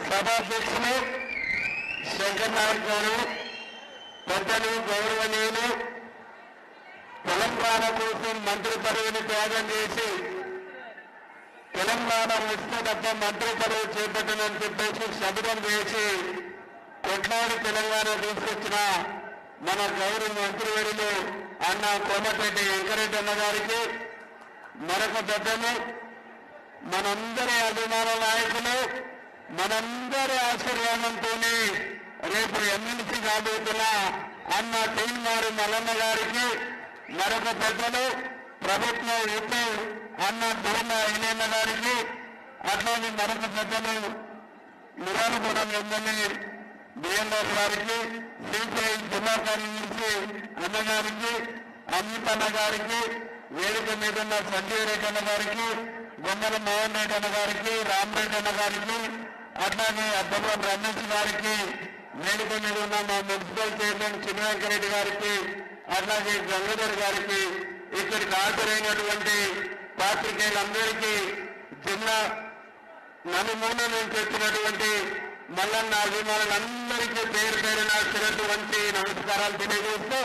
సభాధ్యక్షులు శంకర్ నాయక్ గారు, పెద్దలు గౌరవనీయులు, తెలంగాణ కోసం మంత్రి పదవిని త్యాగం చేసి తెలంగాణ వస్తే తప్ప మంత్రి పదవి చేపట్టనని చెప్పేసి శబదం చేసి కొట్లాడి తెలంగాణ తీసుకొచ్చిన మన గౌరవ మంత్రివర్యులు అన్న కోమటిరెడ్డి వెంకరెడ్డి అన్న గారికి, మరొక పెద్దలు మనందరి అభిమాన నాయకులు, మనందరి ఆశీర్వాదంతోనే రేపు ఎమ్మెల్సీ కాబోతున్న అన్న తీన్మారు మల్లన్న గారికి, మరొక పెద్దలు ప్రభుత్వ విప్ అన్న దూర్ల ఐలన్న గారికి, అట్లానే మరొక పెద్దలు మిరాలగూడెం ఎమ్మెల్యే బిఎన్ఆర్ గారికి, సిపిఐ జిల్లా కార్యదర్శి అన్నగారికి, అమిత్ అన్న గారికి, వేదిక మీద ఉన్న సంజయ్ రెడ్డి అన్న గారికి, బొమ్మల మోహన్ రెడ్డి అన్న గారికి, రామరెడ్డి అన్న గారికి, అట్లాగే అద్దం రమేష్ గారికి, వేదిక మీద ఉన్న మా మున్సిపల్ చైర్మన్ చిన్నవెంకరెడ్డి గారికి, అట్లాగే గంగాధర్ గారికి, ఇక్కడికి హాజరైనటువంటి పాత్రికేయులందరికీ, జిల్లా నలుమూల నుంచి వచ్చినటువంటి మల్లన్న అభిమానులందరికీ పేరు పేరున చిరటువంటి నమస్కారాలు తెలియజేస్తూ,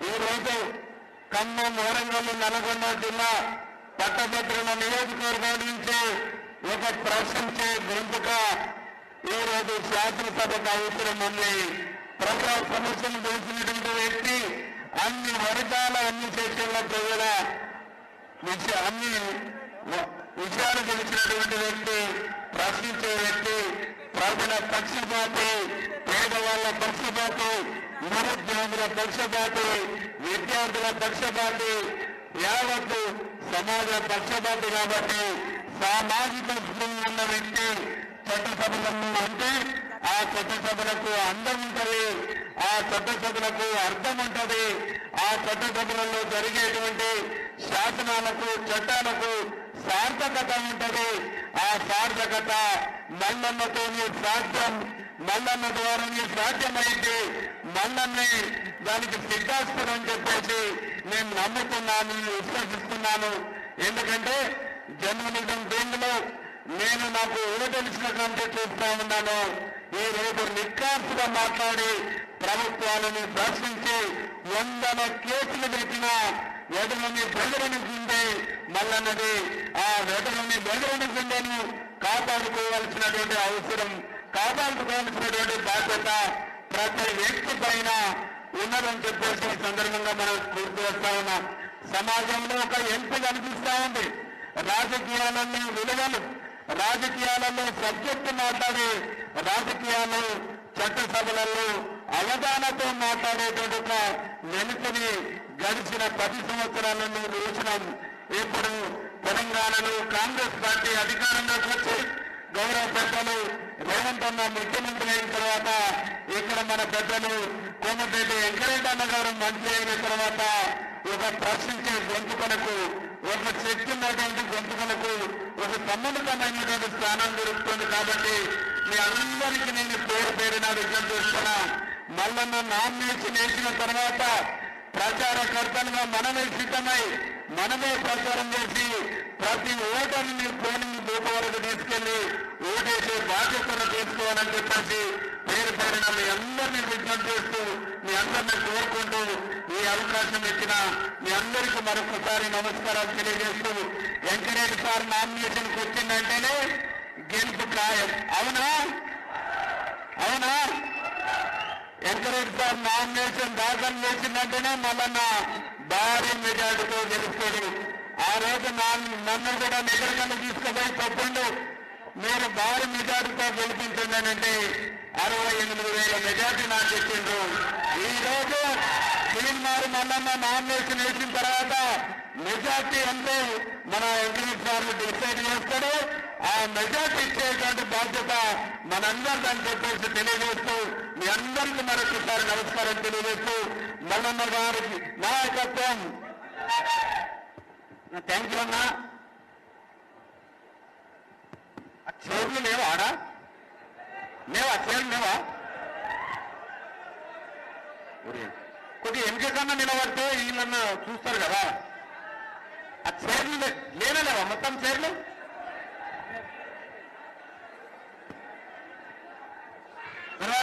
ఈరోజు ఖమ్మం, వరంగల్, నల్గొండ జిల్లా పట్టభద్రుల నియోజకవర్గం నుంచి ఒక ప్రశ్నించే గొంతుగా ఈరోజు శాసనసభకు అవసరం ఉంది. ప్రజా సమస్యలు తెలిసినటువంటి వ్యక్తి, అన్ని వర్గాల అన్ని సెక్షన్ల ప్రజల అన్ని విషయాలు తెలిసినటువంటి వ్యక్తి, ప్రశ్నించే వ్యక్తి, ప్రజల పక్షపాతి, పేదవాళ్ల పక్షపాతి, నిరుద్యోగుల పక్షపాతి, విద్యార్థుల పక్షపాతి, యావత్తు సమాజ పక్షపాతి కాబట్టి సామాజిక స్పృహ ఉన్న వ్యక్తి చట్టసభలను అంటే ఆ చట్టసభలకు అందం ఉంటది, ఆ చట్టసభలకు అర్థం ఉంటది, ఆ చట్టసభలలో జరిగేటువంటి శాసనాలకు చట్టాలకు సార్థకత ఉంటది. ఆ సార్థకత మల్లన్నతోనే సాధ్యం, మల్లన్న ద్వారానే సాధ్యమైతే మల్లన్నే దానికి సిద్ధాస్పదం చెప్పేసి నేను నమ్ముతున్నాను, విశ్వసిస్తున్నాను. ఎందుకంటే జర్నలిజం ఫీల్డ్లో నేను నాకు తెలిసిన కంటే చూస్తా ఉన్నాను. ఈ రోజు నిక్కార్సుగా మాట్లాడి ప్రభుత్వాలను ప్రశ్నించి 100 కేసులు పెట్టిన వెదలని బెదరని గుండె మల్లన్నది. ఆ వెదలని బెదరని గుండెను కాపాడుకోవాల్సినటువంటి అవసరం, కాపాడుకోవాల్సినటువంటి బాధ్యత ప్రతి వ్యక్తి పైన ఉన్నదని చెప్పేసి ఈ సందర్భంగా మనం గుర్తు చేస్తా ఉన్నాం. సమాజంలో ఒక ఎంపీ కనిపిస్తా ఉంది. రాజకీయాలలో విలువలు, రాజకీయాలలో సబ్జెక్టు మాట్లాడి, రాజకీయాలు చట్టసభలలో అవగాహనతో మాట్లాడేటువంటి ఒక వెనుకని గడిచిన 10 సంవత్సరాలను చూసినాం. ఇప్పుడు తెలంగాణలో కాంగ్రెస్ పార్టీ అధికారంలోకి వచ్చి గౌరవ పెద్దలు రేవంత్ అన్న ముఖ్యమంత్రి అయిన తర్వాత ఇక్కడ మన పెద్దలు కోమటిరెడ్డి వెంకరెడ్డి అన్న గారు మంత్రి అయిన తర్వాత ఒక ప్రశ్నించే గొంతుకలకు, ఒక శక్తి ఉన్నటువంటి గొంతుకలకు ఒక సమ్ముఖమైనటువంటి స్థానం దొరుకుతుంది. కాబట్టి మీ అందరికీ నేను పేరు పేరున విజ్ఞప్తి చేస్తున్నా. మల్లన్న నామినేషన్ వేసిన తర్వాత ప్రచారకర్తలుగా మనమే సిద్ధమై మనమే ప్రచారం చేసి ప్రతి ఓటర్ని పోలింగ్ బూత్ వరకు తీసుకెళ్లి ఓటేసే బాధ్యతను తీసుకోవాలని చెప్పేసి పేరు పేరున మీ అందరినీ విజ్ఞప్తి చేస్తూ, మీ అందరినీ కోరుకుంటూ ఈ అవకాశం ఇచ్చిన మీ అందరికీ మరొకసారి నమస్కారాలు తెలియజేస్తూ, వెంకరెడ్డి సార్ నామినేషన్కి వచ్చిందంటేనే గెలుపు ఖాయం. అవునా? అవునా? వెంకరెడ్డి సార్ నామినేషన్ దాఖలు చేసిందంటేనే మల్లన్న భారీ మెజార్టీతో గెలుస్తాడు. ఆ రోజు నన్ను కూడా నిగరకన్నా తీసుకుపోయి తప్పండు, మీరు భారీ మెజార్టీతో గెలిపించండి, 68,000 మెజార్టీ నాకు ఇచ్చిండ్రు. ఈ రోజు తీన్మారు మల్లన్న నామినేషన్ వేసిన తర్వాత మెజార్టీ అంటే మన వెంకరెడ్డి సార్ డిసైడ్ చేస్తాడు. ఆ మెజార్టీ ఇచ్చేటువంటి బాధ్యత మనందరిదని చెప్పేసి తెలియజేస్తూ, మీ అందరికీ మరొకసారి నమస్కారం తెలియజేస్తూ, మల్లన్న గారికి నాయకత్వం. థ్యాంక్ యూ అన్నా. ఆ చైర్లు లేవా? ఆడా లేవా? చైర్లు లేవా? కొద్దిగా ఎంపిక కన్నా నిలబడితే వీళ్ళన్నా చూస్తారు కదా. ఆ చైర్లు లేవా? మొత్తం చైర్లు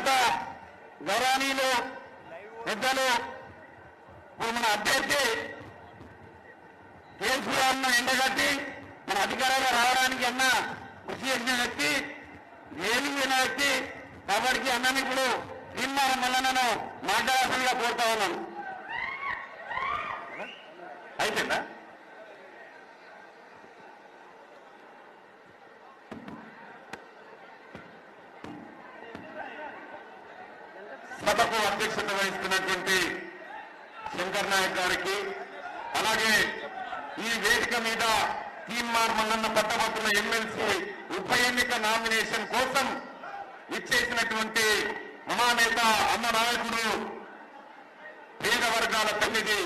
తర్వాత గౌరవనీయులు పెద్దలు ఇప్పుడు మన అభ్యర్థి కేసీఆర్ను ఎండగట్టి మన అధికారంలో రావడానికి అన్న కృషి చేసిన వ్యక్తి ఏలిగిన వ్యక్తి కాబట్టి అన్నని ఇప్పుడు తీర్మానం వల్ల నేను మాట్లాడాల్సిందిగా కోరుతా ఉన్నాను. అయిపోయిందా? సభకు అధ్యక్షత వహిస్తున్నటువంటి శంకర్ నాయక్ గారికి, అలాగే ఈ వేదిక మీద తీన్మార్ మల్లన్న పట్టబోతున్న ఎమ్మెల్సీ ఉప ఎన్నిక నామినేషన్ కోసం ఇచ్చేసినటువంటి మహానేత అన్న నాయకుడు పేద వర్గాల తల్లిది